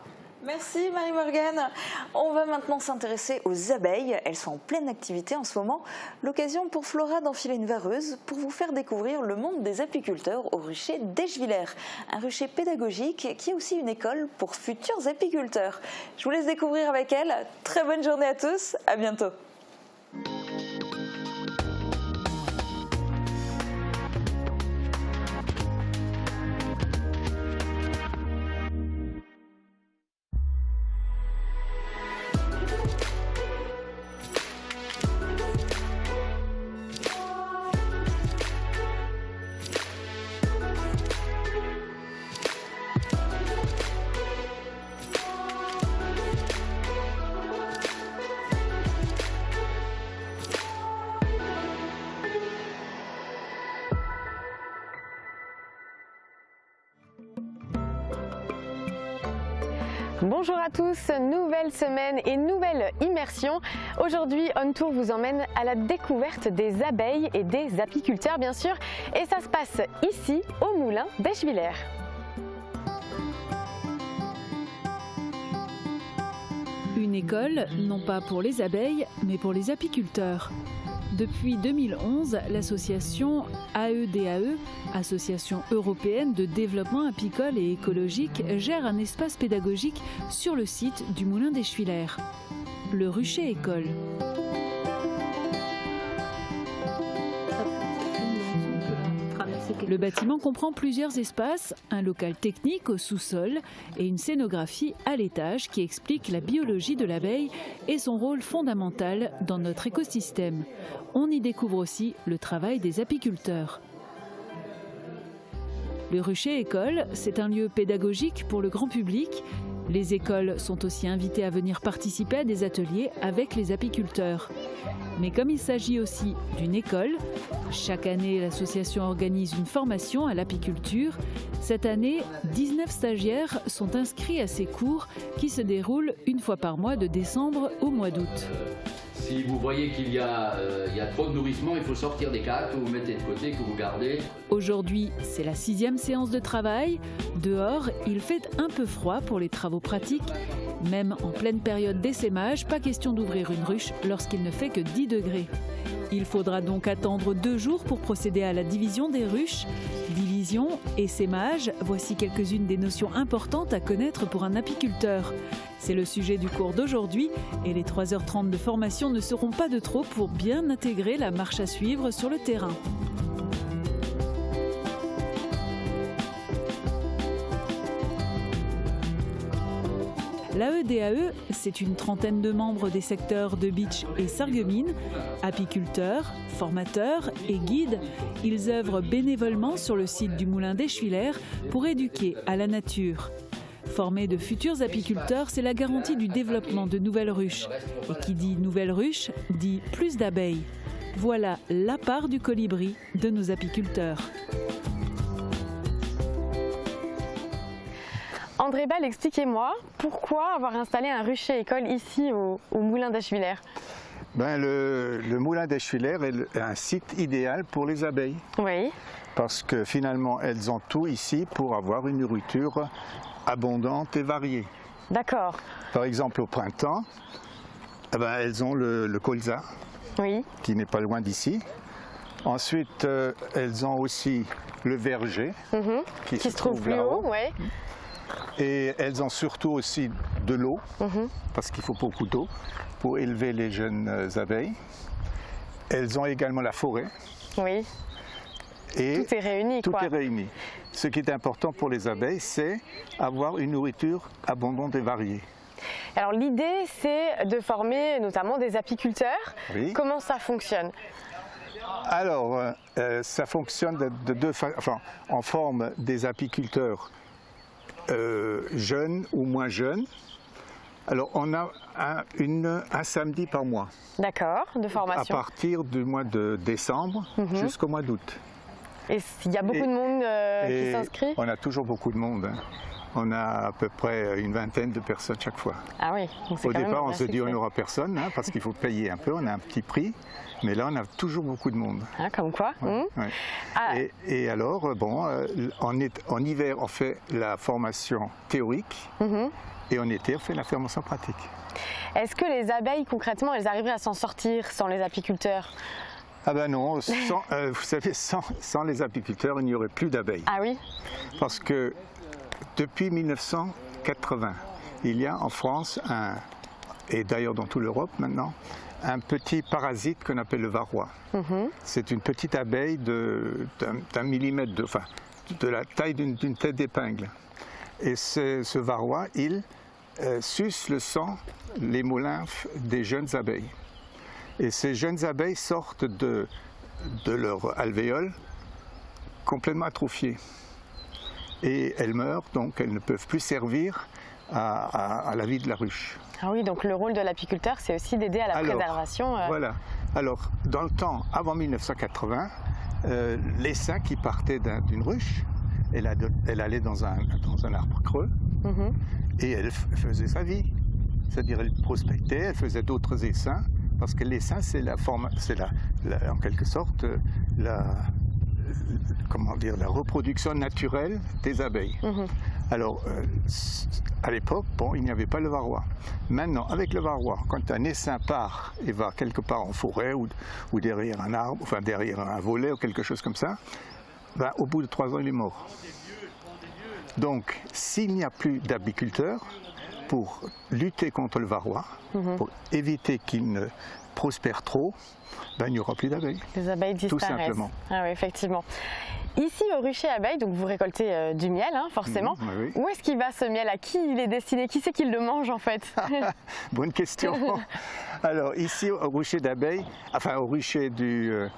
Merci Marie-Morgane. On va maintenant s'intéresser aux abeilles. Elles sont en pleine activité en ce moment. L'occasion pour Flora d'enfiler une vareuse pour vous faire découvrir le monde des apiculteurs au rucher d'Eschviller. Un rucher pédagogique qui est aussi une école pour futurs apiculteurs. Je vous laisse découvrir avec elle. Très bonne journée à tous. À bientôt. Bonjour à tous, nouvelle semaine et nouvelle immersion. Aujourd'hui, On Tour vous emmène à la découverte des abeilles et des apiculteurs bien sûr. Et ça se passe ici, au moulin d'Eschviller. une école, non pas pour les abeilles, mais pour les apiculteurs. Depuis 2011, l'association AEDAE, Association européenne de développement apicole et écologique, gère un espace pédagogique sur le site du Moulin d'Eschwiller. Le rucher école. Le bâtiment comprend plusieurs espaces, un local technique au sous-sol et une scénographie à l'étage qui explique la biologie de l'abeille et son rôle fondamental dans notre écosystème. On y découvre aussi le travail des apiculteurs. Le rucher école, c'est un lieu pédagogique pour le grand public. Les écoles sont aussi invitées à venir participer à des ateliers avec les apiculteurs. Mais comme il s'agit aussi d'une école, chaque année l'association organise une formation à l'apiculture. Cette année, 19 stagiaires sont inscrits à ces cours qui se déroulent une fois par mois de décembre au mois d'août. Si vous voyez qu'il y a trop de nourrissement, il faut sortir des cages que vous mettez de côté, que vous gardez. Aujourd'hui, c'est la 6e séance de travail. Dehors, il fait un peu froid pour les travaux pratiques. Même en pleine période d'essaimage, pas question d'ouvrir une ruche lorsqu'il ne fait que 10 degrés. Il faudra donc attendre 2 jours pour procéder à la division des ruches. Division, essaimage, voici quelques-unes des notions importantes à connaître pour un apiculteur. C'est le sujet du cours d'aujourd'hui et les 3h30 de formation ne seront pas de trop pour bien intégrer la marche à suivre sur le terrain. L'AEDAE, c'est une trentaine de membres des secteurs de Bitche et Sarreguemines, apiculteurs, formateurs et guides. Ils œuvrent bénévolement sur le site du Moulin d'Eschwiller pour éduquer à la nature. Former de futurs apiculteurs, c'est la garantie du développement de nouvelles ruches. Et qui dit nouvelles ruches, dit plus d'abeilles. Voilà la part du colibri de nos apiculteurs. André Ball, expliquez-moi, pourquoi avoir installé un rucher école ici au Moulin d'Eschwiller? Le Moulin d'Eschwiller est un site idéal pour les abeilles. Oui. Parce que finalement, elles ont tout ici pour avoir une nourriture abondante et variée. D'accord. Par exemple, au printemps, elles ont le colza, oui, qui n'est pas loin d'ici. Ensuite, elles ont aussi le verger, qui se trouve plus haut. Ouais. Et elles ont surtout aussi de l'eau, parce qu'il faut beaucoup d'eau pour élever les jeunes abeilles. Elles ont également la forêt. Oui. Et tout est réuni, tout est réuni. Ce qui est important pour les abeilles, c'est avoir une nourriture abondante et variée. Alors l'idée, c'est de former notamment des apiculteurs. Oui. Comment ça fonctionne? Alors, ça fonctionne de deux façons. Enfin, on forme des apiculteurs jeunes ou moins jeunes. Alors, on a un samedi par mois. D'accord, de formation. À partir du mois de décembre jusqu'au mois d'août. Et il y a beaucoup de monde qui s'inscrit? On a toujours beaucoup de monde. Hein. On a à peu près une vingtaine de personnes chaque fois. Ah oui. Au départ, on se dit on n'aura personne, hein, parce qu'il faut payer un peu, on a un petit prix. Mais là, on a toujours beaucoup de monde. Ah, comme quoi. Ouais, ouais. Ah. Et alors, bon, en hiver, on fait la formation théorique et en été, on fait la formation pratique. Est-ce que les abeilles, concrètement, elles arriveraient à s'en sortir sans les apiculteurs? Ah ben non, vous savez, sans les apiculteurs, il n'y aurait plus d'abeilles. Ah oui? Parce que depuis 1980, il y a en France, et d'ailleurs dans toute l'Europe maintenant, un petit parasite qu'on appelle le varroa. C'est une petite abeille d'un millimètre, de la taille d'une tête d'épingle. Et ce varroa, il suce le sang, l'hémolymphe des jeunes abeilles. Et ces jeunes abeilles sortent de leur alvéole complètement atrophiées. Et elles meurent, donc elles ne peuvent plus servir à la vie de la ruche. Ah oui, donc le rôle de l'apiculteur, c'est aussi d'aider à la préservation. Voilà. Alors, dans le temps, avant 1980, l'essaim qui partait d'une ruche, elle allait dans un arbre creux et elle faisait sa vie. C'est-à-dire, elle prospectait, elle faisait d'autres essaims, parce que l'essaim, c'est en quelque sorte la reproduction naturelle des abeilles. Alors, à l'époque, bon, il n'y avait pas le varroa. Maintenant, avec le varroa, quand un essaim part et va quelque part en forêt ou derrière un arbre, enfin derrière un volet ou quelque chose comme ça, ben, au bout de 3 ans, il est mort. Donc, s'il n'y a plus d'apiculteurs, pour lutter contre le varroa, pour éviter qu'il ne prospère trop, ben, il n'y aura plus d'abeilles. Les abeilles disparaissent. Tout simplement. Ah oui, effectivement. Ici, au rucher abeilles, donc vous récoltez du miel, hein, forcément. Oui. Où est-ce qu'il va ce miel? À qui il est destiné? Qui c'est qui le mange en fait? Bonne question. Alors ici, au rucher d'abeilles, enfin au rucher du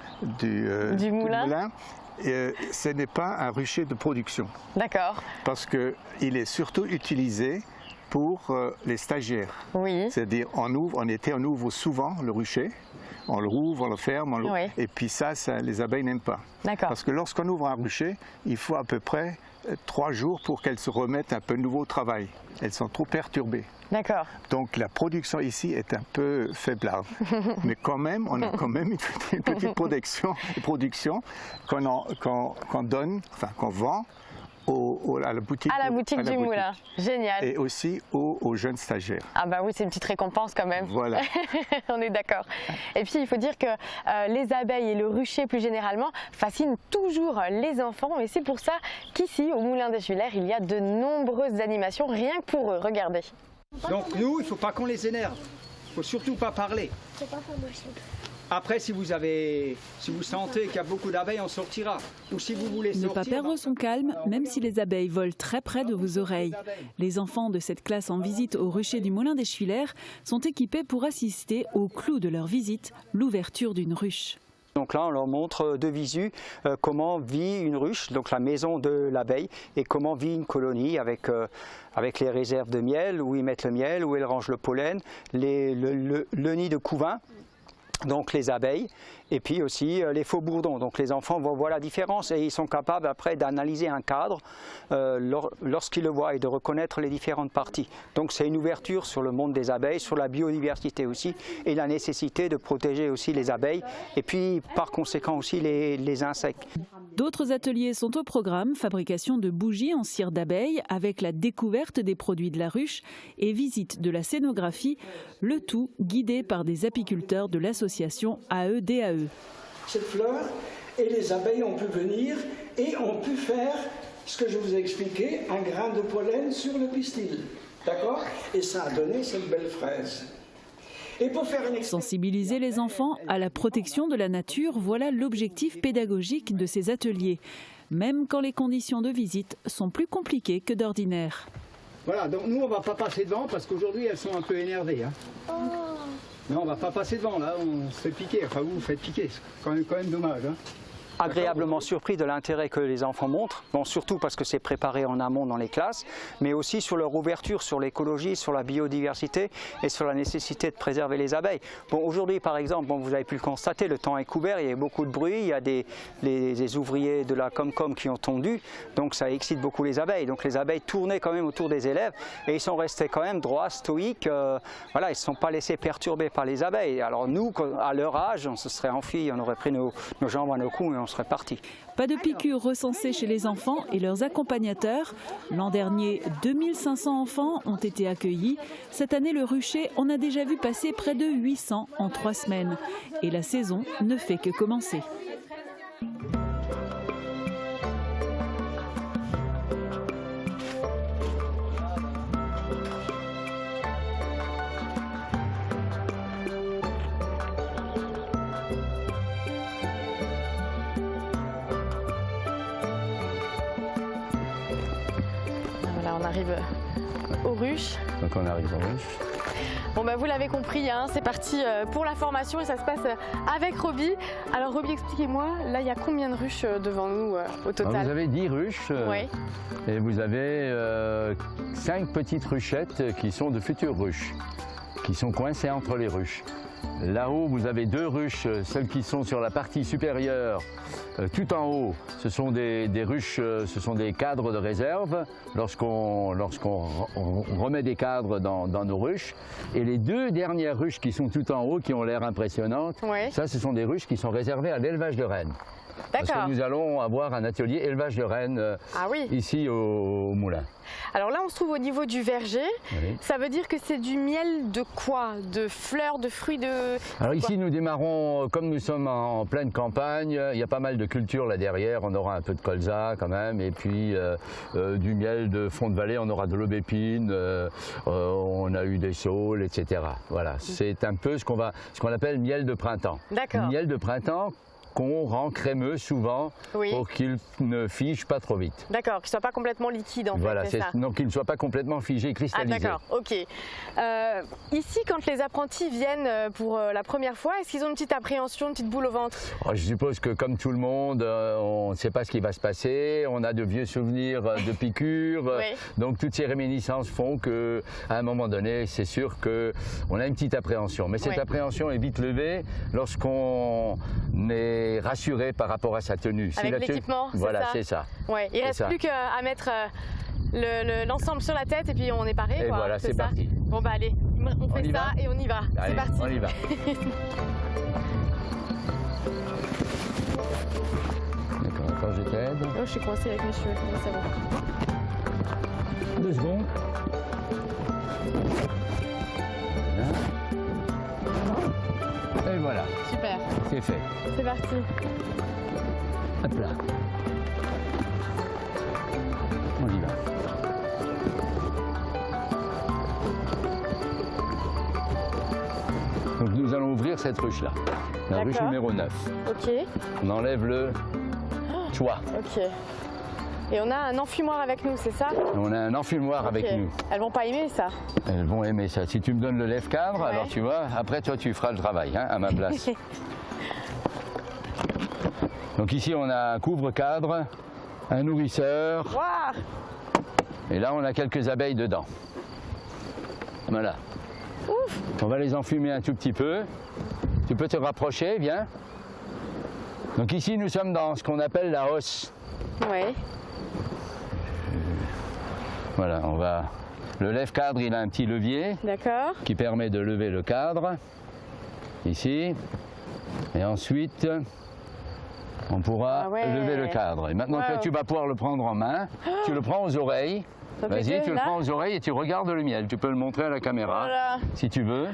moulin, ce n'est pas un rucher de production. D'accord. Parce qu'il est surtout utilisé pour les stagiaires. Oui. C'est-à-dire en été, on ouvre souvent le rucher. On le rouvre, on le ferme, et puis ça, les abeilles n'aiment pas. Parce que lorsqu'on ouvre un rucher, il faut à peu près 3 jours pour qu'elles se remettent un peu de nouveau au travail. Elles sont trop perturbées. D'accord. Donc la production ici est un peu faiblarde. Mais quand même, on a quand même une petite production qu'on donne, enfin qu'on vend à la boutique, du moulin. Génial. Et aussi aux jeunes stagiaires. Ah bah oui, c'est une petite récompense quand même. Voilà. On est d'accord. Et puis il faut dire que les abeilles et le rucher plus généralement fascinent toujours les enfants. Et c'est pour ça qu'ici, au Moulin d'Eschviller, il y a de nombreuses animations rien que pour eux. Regardez. Donc nous, il ne faut pas qu'on les énerve. Il ne faut surtout pas parler. C'est pas possible. Après, si vous sentez qu'il y a beaucoup d'abeilles, on sortira. Ou si vous voulez sortir, ne pas perdre son calme, même si les abeilles volent très près de vos oreilles. Les enfants de cette classe en visite au rucher du Moulin d'Eschviller sont équipés pour assister au clou de leur visite, l'ouverture d'une ruche. Donc là, on leur montre de visu comment vit une ruche, donc la maison de l'abeille, et comment vit une colonie avec les réserves de miel, où ils mettent le miel, où ils rangent le pollen, le nid de couvain. Donc les abeilles, et puis aussi les faux bourdons. Donc les enfants voient la différence et ils sont capables après d'analyser un cadre lorsqu'ils le voient et de reconnaître les différentes parties. Donc c'est une ouverture sur le monde des abeilles, sur la biodiversité aussi et la nécessité de protéger aussi les abeilles et puis par conséquent aussi les insectes. D'autres ateliers sont au programme, fabrication de bougies en cire d'abeille avec la découverte des produits de la ruche et visite de la scénographie, le tout guidé par des apiculteurs de l'association AEDAE. Cette fleur et les abeilles ont pu venir et ont pu faire ce que je vous ai expliqué, un grain de pollen sur le pistil. D'accord? Et ça a donné cette belle fraise. Et pour faire sensibiliser les enfants à la protection de la nature, voilà l'objectif pédagogique de ces ateliers, même quand les conditions de visite sont plus compliquées que d'ordinaire. Voilà, donc nous on ne va pas passer devant parce qu'aujourd'hui elles sont un peu énervées. Hein. Non, on ne va pas passer devant là, on se fait piquer, enfin vous faites piquer, c'est quand même dommage. Hein. Agréablement surpris de l'intérêt que les enfants montrent, bon, surtout parce que c'est préparé en amont dans les classes, mais aussi sur leur ouverture sur l'écologie, sur la biodiversité et sur la nécessité de préserver les abeilles. Bon, aujourd'hui par exemple, bon, vous avez pu le constater, le temps est couvert, il y a beaucoup de bruit, il y a des ouvriers de la Comcom qui ont tondu, donc ça excite beaucoup les abeilles. Donc les abeilles tournaient quand même autour des élèves et ils sont restés quand même droits, stoïques, voilà, ils ne se sont pas laissés perturber par les abeilles. Alors nous, à leur âge, on se serait enfuis, on aurait pris nos jambes à nos coups et on serait parti. Pas de piqûres recensées chez les enfants et leurs accompagnateurs. L'an dernier, 2500 enfants ont été accueillis. Cette année, le rucher en a déjà vu passer près de 800 en 3 semaines. Et la saison ne fait que commencer. On arrive aux ruches. Donc on arrive aux ruches. Bon bah vous l'avez compris, hein, c'est parti pour la formation et ça se passe avec Roby. Alors Roby, expliquez-moi, là il y a combien de ruches devant nous au total? Vous avez 10 ruches oui. Et vous avez 5 petites ruchettes qui sont de futures ruches, qui sont coincées entre les ruches. Là-haut, vous avez 2 ruches, celles qui sont sur la partie supérieure, tout en haut. Ce sont des ruches, ce sont des cadres de réserve lorsqu'on remet des cadres dans nos ruches. Et les 2 dernières ruches qui sont tout en haut, qui ont l'air impressionnantes, ça, ce sont des ruches qui sont réservées à l'élevage de rennes. Parce que nous allons avoir un atelier élevage de rennes ici au moulin. Alors là, on se trouve au niveau du verger. Oui. Ça veut dire que c'est du miel de quoi? De fleurs, de fruits, de... Alors ici, nous démarrons, comme nous sommes en pleine campagne, il y a pas mal de cultures là derrière. On aura un peu de colza quand même, et puis du miel de fond de vallée, on aura de l'aubépine, on a eu des saules, etc. Voilà, c'est un peu ce qu'on appelle miel de printemps. D'accord. Miel de printemps qu'on rend crémeux souvent pour qu'il ne fige pas trop vite. D'accord, qu'il ne soit pas complètement liquide en fait, c'est ça. Donc qu'il ne soit pas complètement figé, cristallisé. Ah d'accord, ok. Ici, quand les apprentis viennent pour la première fois, est-ce qu'ils ont une petite appréhension, une petite boule au ventre? Je suppose que comme tout le monde, on ne sait pas ce qui va se passer, on a de vieux souvenirs de piqûres, donc toutes ces réminiscences font qu'à un moment donné, c'est sûr qu'on a une petite appréhension. Mais cette appréhension est vite levée lorsqu'on est rassuré par rapport à sa tenue. Avec l'équipement, voilà, c'est ça. Ouais. Il ne reste plus qu'à mettre l'ensemble sur la tête et puis on est paré. Et voilà, c'est parti. Bon bah allez, on fait ça et on y va. C'est parti. On y va. D'accord, attends, je t'aide. Oh, je suis coincée avec mes cheveux, c'est bon. 2 secondes. Et voilà. Super. C'est fait. C'est parti. Hop là. On y va. Donc nous allons ouvrir cette ruche-là. La ruche numéro 9. Ok. On enlève le toit. Ok. Et on a un enfumoir avec nous, c'est ça? On a un enfumoir avec nous. Elles vont pas aimer ça? Elles vont aimer ça. Si tu me donnes le lève-cadre, alors tu vois, après toi tu feras le travail à ma place. Donc ici on a un couvre-cadre, un nourrisseur. Wow. Et là on a quelques abeilles dedans. Voilà. Ouf. On va les enfumer un tout petit peu. Tu peux te rapprocher, viens. Donc ici nous sommes dans ce qu'on appelle la hausse. Oui. Voilà, on va... Le lève-cadre, il a un petit levier qui permet de lever le cadre, ici, et ensuite, on pourra lever le cadre. Et maintenant, toi, tu vas pouvoir le prendre en main, tu le prends aux oreilles, vas-y, tu le prends aux oreilles et tu regardes le miel. Tu peux le montrer à la caméra, si tu veux.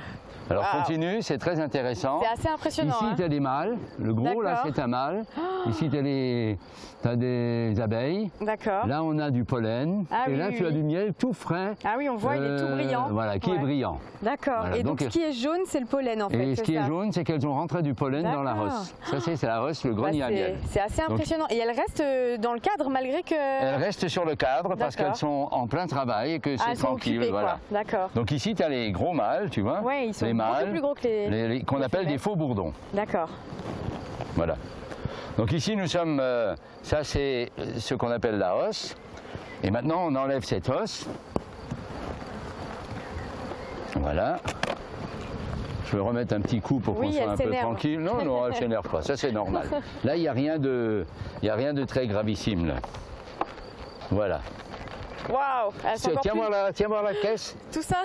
Alors continue, c'est très intéressant. C'est assez impressionnant. Ici, tu as des mâles. Le gros, là, c'est un mâle. Ici, tu as des abeilles. D'accord. Là, on a du pollen. Et là, tu as du miel tout frais. Ah oui, on voit, il est tout brillant. Voilà, qui est brillant. D'accord. Voilà, et donc, ce qui est jaune, c'est le pollen, en fait. Et ce qui est jaune, c'est qu'elles ont rentré du pollen dans la rosse. Ça, c'est la rosse, le grenier à miel. C'est assez impressionnant. Et elles restent dans le cadre, malgré que... Elles restent sur le cadre parce qu'elles sont en plein travail et que c'est tranquille. Voilà. D'accord. Donc ici, tu as les gros mâles, tu vois. Oui, ils sont beaucoup plus gros que les... qu'on appelle des faux bourdons. D'accord. Voilà. Donc ici, nous sommes... ça, c'est ce qu'on appelle la hausse. Et maintenant, on enlève cette hausse. Voilà. Je vais remettre un petit coup pour qu'on soit un peu tranquille. Non, non, elle ne s'énerve pas. Ça, c'est normal. Là, il n'y a rien de très gravissime. Là. Voilà. Waouh. Tiens-moi la caisse. Tout ça.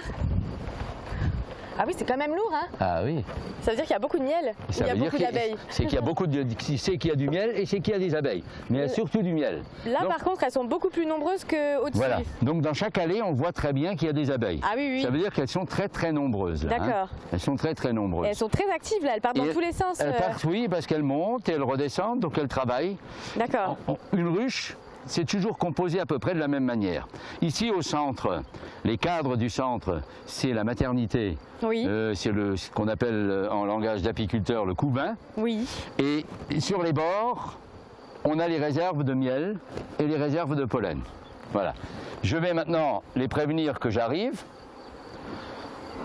Ah oui, c'est quand même lourd, hein? Ah oui. Ça veut dire qu'il y a beaucoup de miel, il y a beaucoup d'abeilles. C'est qu'il y a beaucoup c'est qu'il y a du miel et c'est qu'il y a des abeilles. Mais il y a surtout du miel. Là, par contre, elles sont beaucoup plus nombreuses qu'au-dessus. Voilà. Donc dans chaque allée, on voit très bien qu'il y a des abeilles. Ah oui, oui. Ça veut dire qu'elles sont très très nombreuses. D'accord. Elles sont très très nombreuses. Et elles sont très actives là, elles partent dans tous les sens. Elles partent, oui, parce qu'elles montent et elles redescendent, donc elles travaillent. D'accord. Une ruche, c'est toujours composé à peu près de la même manière. Ici au centre, les cadres du centre, c'est la maternité. Oui. C'est ce qu'on appelle en langage d'apiculteur le couvain. Oui. Et sur les bords, on a les réserves de miel et les réserves de pollen. Voilà. Je vais maintenant les prévenir que j'arrive.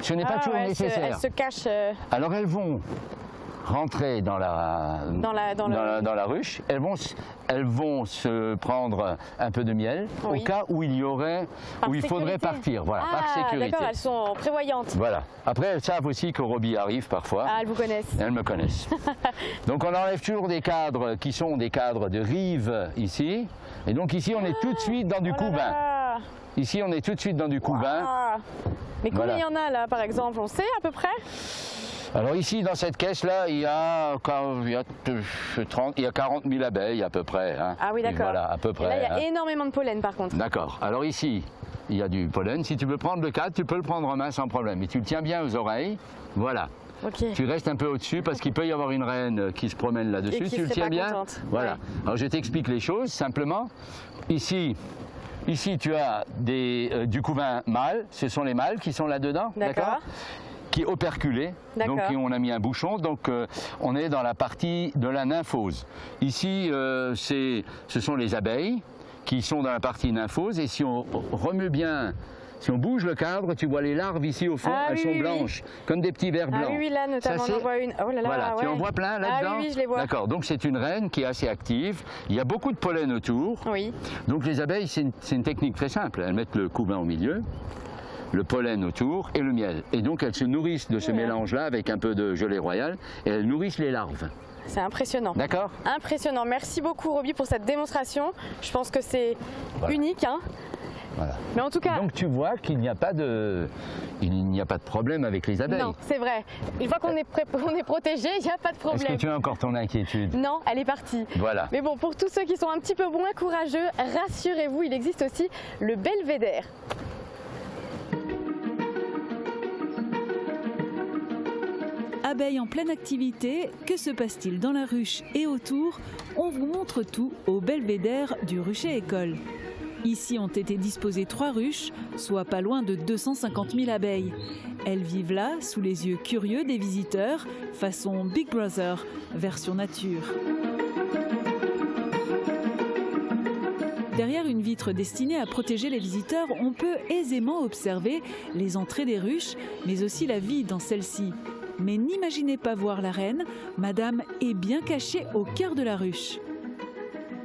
Ce n'est pas toujours nécessaire. Elles se cachent. Alors elles vont rentrer dans la ruche, elles vont se prendre un peu de miel au cas où il faudrait partir, voilà, par sécurité. D'accord, elles sont prévoyantes. Voilà. Après, elles savent aussi que Roby arrive parfois. Ah, elles vous connaissent. Elles me connaissent. Donc on enlève toujours des cadres qui sont des cadres de rive ici. Et donc ici, on est tout de suite dans du couvain. Ici, on est tout de suite dans du couvain. Mais combien il y en a là, par exemple? On sait à peu près? Alors ici, dans cette caisse-là, il y a 40 000 abeilles à peu près. Hein. Ah oui, d'accord. Voilà, à peu près. Et là, il y a hein. énormément de pollen par contre. D'accord. Alors ici, il y a du pollen. Si tu veux prendre le cadre, tu peux le prendre en main sans problème. Et tu le tiens bien aux oreilles. Voilà. Okay. Tu restes un peu au-dessus parce qu'il peut y avoir une reine qui se promène là-dessus. Tu le tiens bien. Contente. Voilà. Ouais. Alors je t'explique les choses simplement. Ici, tu as du couvain mâle. Ce sont les mâles qui sont là-dedans. D'accord. Qui est operculé, donc on a mis un bouchon, donc on est dans la partie de la nymphose. Ici, ce sont les abeilles qui sont dans la partie nymphose, et si on remue bien, si on bouge le cadre, tu vois les larves ici au fond, elles sont blanches, comme des petits vers blancs. Ah oui, là notamment on en voit une. Oh là là, voilà, ouais. tu en vois plein là-dedans. Ah oui, je les vois. D'accord, donc c'est une reine qui est assez active, il y a beaucoup de pollen autour. Oui. Donc les abeilles, c'est une technique très simple, elles mettent le couvain au milieu, le pollen autour et le miel. Et donc elles se nourrissent de ce mélange-là avec un peu de gelée royale et elles nourrissent les larves. C'est impressionnant. D'accord. Impressionnant. Merci beaucoup Roby pour cette démonstration. Je pense que c'est unique. Hein. Voilà. Mais en tout cas. Donc tu vois qu'il n'y a pas de problème avec les abeilles. Non, c'est vrai. Une fois qu'on est protégé, il n'y a pas de problème. Est-ce que tu as encore ton inquiétude? Non, elle est partie. Voilà. Mais bon, pour tous ceux qui sont un petit peu moins courageux, rassurez-vous, il existe aussi le belvédère. Abeilles en pleine activité, que se passe-t-il dans la ruche et autour? On vous montre tout au belvédère du rucher école. Ici ont été disposées 3 ruches, soit pas loin de 250 000 abeilles. Elles vivent là, sous les yeux curieux des visiteurs, façon Big Brother, version nature. Derrière une vitre destinée à protéger les visiteurs, on peut aisément observer les entrées des ruches, mais aussi la vie dans celles-ci. Mais n'imaginez pas voir la reine, madame est bien cachée au cœur de la ruche.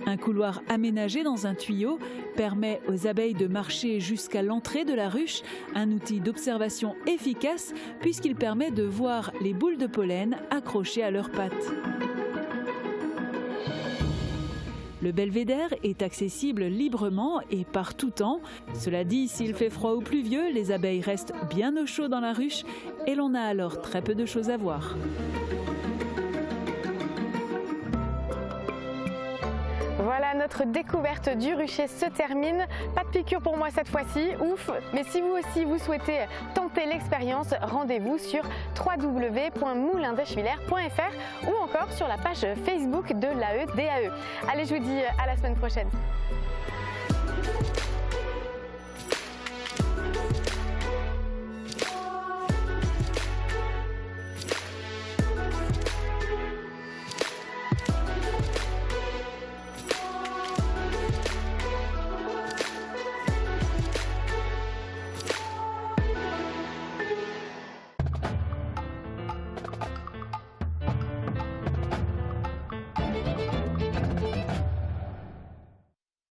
Un couloir aménagé dans un tuyau permet aux abeilles de marcher jusqu'à l'entrée de la ruche, un outil d'observation efficace puisqu'il permet de voir les boules de pollen accrochées à leurs pattes. Le belvédère est accessible librement et par tout temps. Cela dit, s'il fait froid ou pluvieux, les abeilles restent bien au chaud dans la ruche et l'on a alors très peu de choses à voir. Voilà, notre découverte du rucher se termine. Pas de piqûre pour moi cette fois-ci, ouf. Mais si vous aussi vous souhaitez tenter l'expérience, rendez-vous sur www.moulindeschwiller.fr ou encore sur la page Facebook de l'AEDAE. Allez, je vous dis à la semaine prochaine.